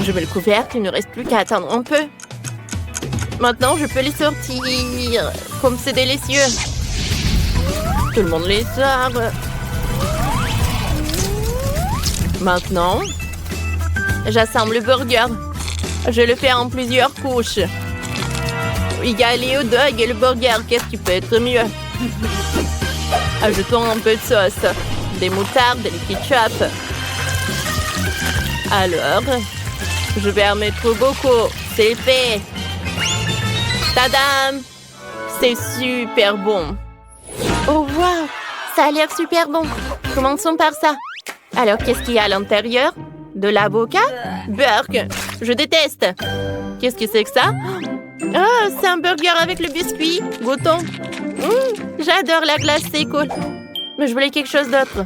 Je mets le couvercle, il ne reste plus qu'à attendre un peu. Maintenant, je peux les sortir. Comme c'est délicieux. Tout le monde les sort. Maintenant, j'assemble le burger. Je le fais en plusieurs couches. Il y a les hot dogs et le burger. Qu'est-ce qui peut être mieux? Ajoutons un peu de sauce. Des moutardes, des ketchup. Alors, je vais en mettre beaucoup. C'est fait. Tadam! C'est super bon. Oh, wow! Ça a l'air super bon. Commençons par ça. Alors, qu'est-ce qu'il y a à l'intérieur? De l'avocat? Burk! Je déteste! Qu'est-ce que c'est que ça? Oh, c'est un burger avec le biscuit. Goûtons. J'adore la glace, c'est cool. Mais je voulais quelque chose d'autre.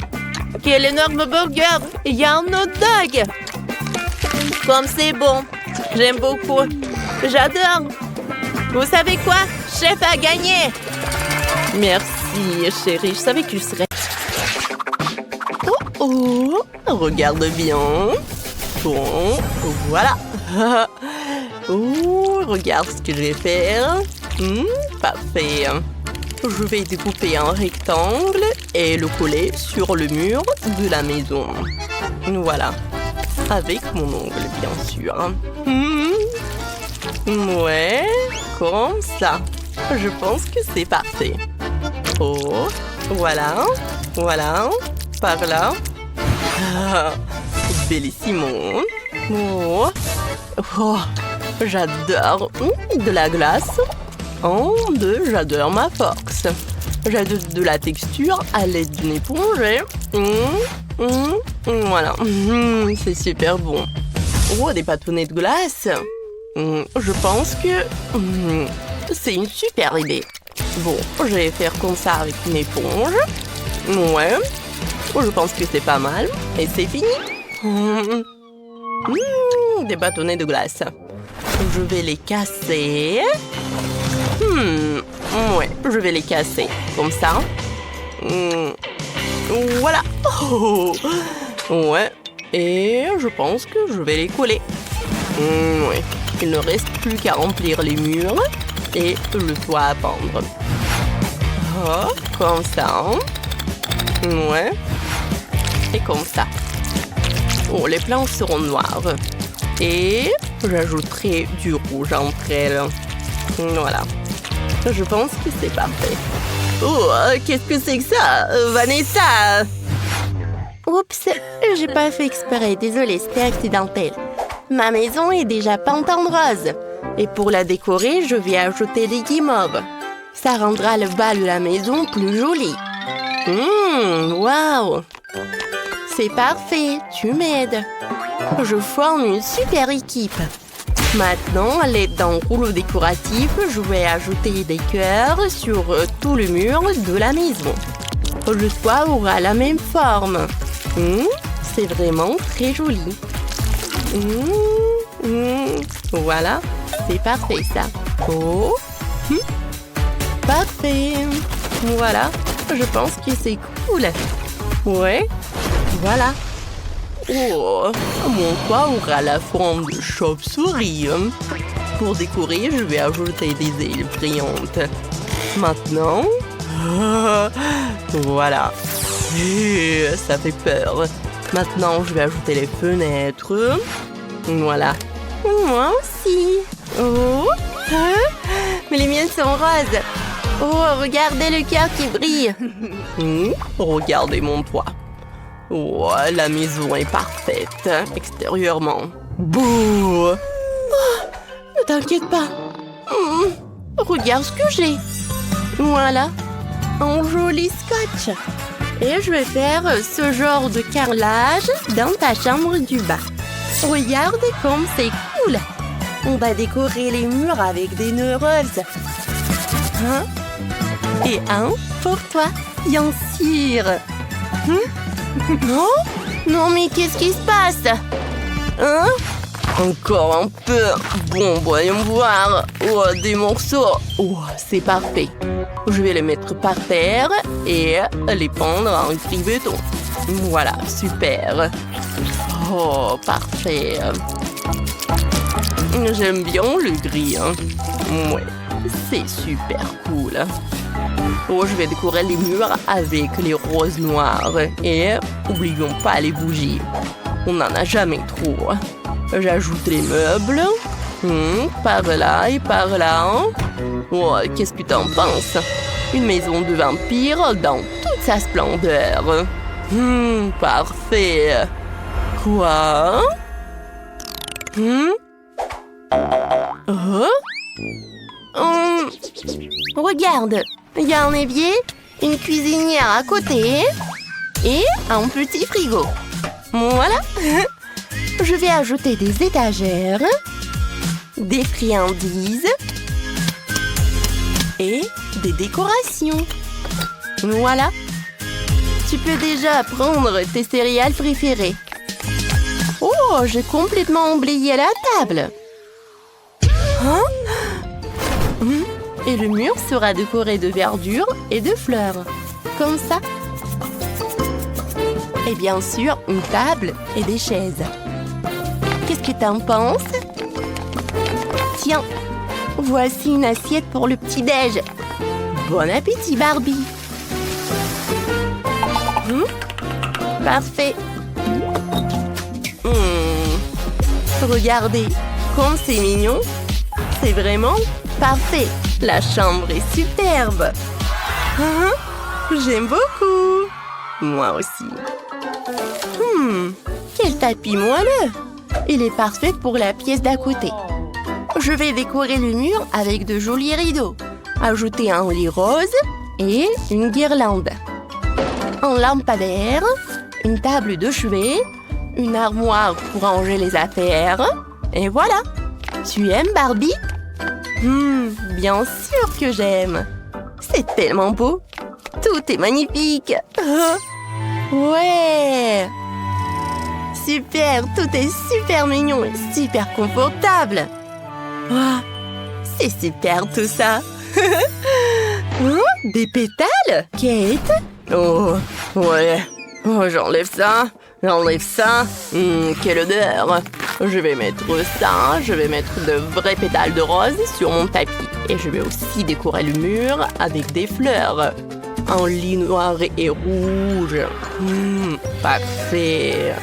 Quel énorme burger! Il y a un hot dog! Comme c'est bon. J'aime beaucoup. J'adore. Vous savez quoi? Chef a gagné! Merci, chérie. Je savais que je serais... Oh, regarde bien. Bon, voilà. Oh, regarde ce que je vais faire. Parfait. Je vais découper un rectangle et le coller sur le mur de la maison. Voilà. Avec mon ongle, bien sûr. Ouais, comme ça. Je pense que c'est parfait. Oh, voilà. Voilà. Par là. Bellissimo. Oh, oh, j'adore de la glace. Oh, j'adore ma force. J'adore de la texture à l'aide d'une éponge. Voilà. C'est super bon. Oh, des bâtonnets de glace. Je pense que c'est une super idée. Bon, je vais faire comme ça avec une éponge. Ouais. Je pense que c'est pas mal. Et c'est fini. Des bâtonnets de glace. Je vais les casser. Ouais, je vais les casser. Comme ça. Voilà. Oh. Ouais. Et je pense que je vais les coller. Ouais. Il ne reste plus qu'à remplir les murs et le toit à pendre. Oh, comme ça. Ouais. Et comme ça. Oh, les planches seront noires. Et j'ajouterai du rouge entre elles. Voilà. Je pense que c'est parfait. Oh, qu'est-ce que c'est que ça, Vanessa? Oups, j'ai pas fait exprès. Désolée, c'était accidentel. Ma maison est déjà peinte en rose. Et pour la décorer, je vais ajouter des guimauves. Ça rendra le bas de la maison plus joli. Waouh! C'est parfait, tu m'aides. Je forme une super équipe. Maintenant, à l'aide d'un rouleau décoratif, je vais ajouter des cœurs sur tout le mur de la maison. Le toit aura la même forme. C'est vraiment très joli. Voilà, c'est parfait ça. Oh, parfait. Voilà, je pense que c'est cool. Ouais, voilà. Oh, mon toit aura la forme de chauve-souris. Pour décorer, je vais ajouter des ailes brillantes. Maintenant, voilà. Ça fait peur. Maintenant, je vais ajouter les fenêtres. Voilà. Moi aussi. Oh, mais les miennes sont roses. Oh, regardez le cœur qui brille. Regardez mon toit. Oh, la maison est parfaite, extérieurement. Bouh! Oh, ne t'inquiète pas. Regarde ce que j'ai. Voilà, un joli scotch. Et je vais faire ce genre de carrelage dans ta chambre du bas. Regarde comme c'est cool. On va décorer les murs avec des nœuds roses. Et un pour toi, bien sûr. Non? Non, mais qu'est-ce qui se passe? Encore un peu. Bon, voyons voir. Oh, des morceaux. Oh, c'est parfait. Je vais les mettre par terre et les pendre en gris béton. Voilà, super. Oh, parfait. J'aime bien le gris. Ouais, c'est super cool. Oh, je vais décorer les murs avec les roses noires. Et oublions pas les bougies. On n'en a jamais trop. J'ajoute les meubles. Par là et par là. Oh, qu'est-ce que t'en penses? Une maison de vampire dans toute sa splendeur. Parfait. Quoi? Regarde, il y a un évier, une cuisinière à côté et un petit frigo. Voilà. Je vais ajouter des étagères, des friandises et des décorations. Voilà. Tu peux déjà prendre tes céréales préférées. Oh, j'ai complètement oublié la table. Et le mur sera décoré de verdure et de fleurs. Comme ça. Et bien sûr, une table et des chaises. Qu'est-ce que t'en penses? Tiens, voici une assiette pour le petit-déj. Bon appétit, Barbie. Parfait. Regardez, comme c'est mignon. C'est vraiment parfait. La chambre est superbe. J'aime beaucoup. Moi aussi. Quel tapis moelleux. Il est parfait pour la pièce d'à côté. Je vais décorer le mur avec de jolis rideaux. Ajouter un lit rose et une guirlande. Un lampadaire, une table de chevet, une armoire pour ranger les affaires. Et voilà. Tu aimes, Barbie? Bien sûr que j'aime. C'est tellement beau. Tout est magnifique. Ouais. Super, tout est super mignon et super confortable. C'est super tout ça. Des pétales, Kate? Oh, ouais. Oh, j'enlève ça. J'enlève ça. Quelle odeur. Je vais mettre ça. Je vais mettre de vrais pétales de rose sur mon tapis. Et je vais aussi décorer le mur avec des fleurs. Un lit noir et rouge. Parfait.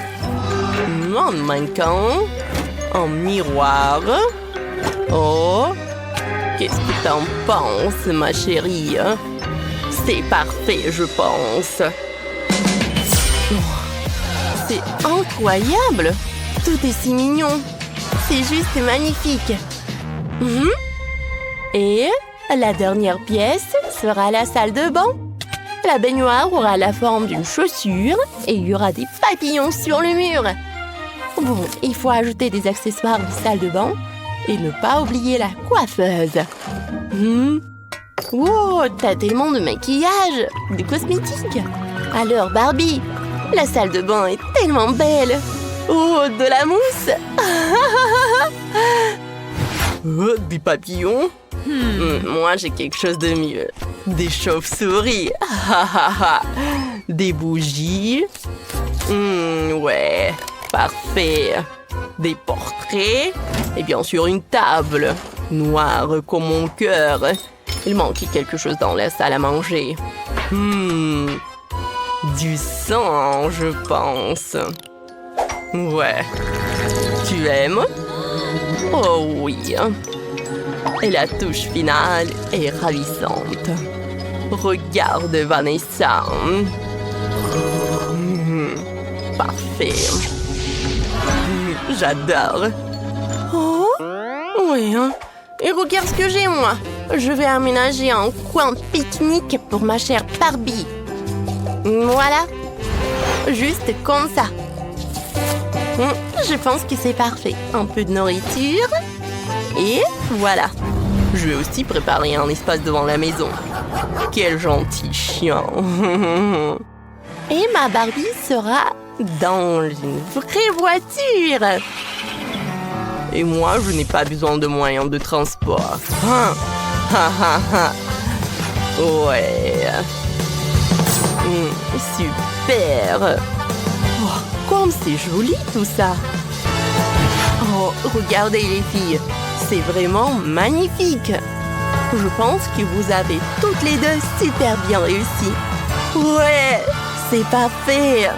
Un mannequin. Un miroir. Oh. Qu'est-ce que t'en penses, ma chérie? C'est parfait, je pense. C'est incroyable. Tout est si mignon. C'est juste magnifique. Et la dernière pièce sera la salle de bain. La baignoire aura la forme d'une chaussure et il y aura des papillons sur le mur. Bon, il faut ajouter des accessoires de salle de bain et ne pas oublier la coiffeuse. Wow, t'as tellement de maquillage, de cosmétiques. Alors Barbie, la salle de bain est tellement belle. Oh, de la mousse. Des papillons. Moi, j'ai quelque chose de mieux. Des chauves-souris. Des bougies. Ouais, parfait. Des portraits et bien sûr une table. Noire comme mon cœur. Il manquait quelque chose dans la salle à manger. Du sang, je pense. Ouais. Tu aimes? Oh oui. Et la touche finale est ravissante. Regarde, Vanessa. Parfait. J'adore. Oh? Oui, hein? Et regarde ce que j'ai, moi. Je vais aménager un coin pique-nique pour ma chère Barbie. Voilà. Juste comme ça. Je pense que c'est parfait. Un peu de nourriture. Et voilà. Je vais aussi préparer un espace devant la maison. Quel gentil chien. Et ma Barbie sera dans une vraie voiture. Et moi, je n'ai pas besoin de moyens de transport. Ouais. Super. Oh, comme c'est joli tout ça. Oh, regardez les filles. C'est vraiment magnifique. Je pense que vous avez toutes les deux super bien réussi. Ouais, c'est parfait.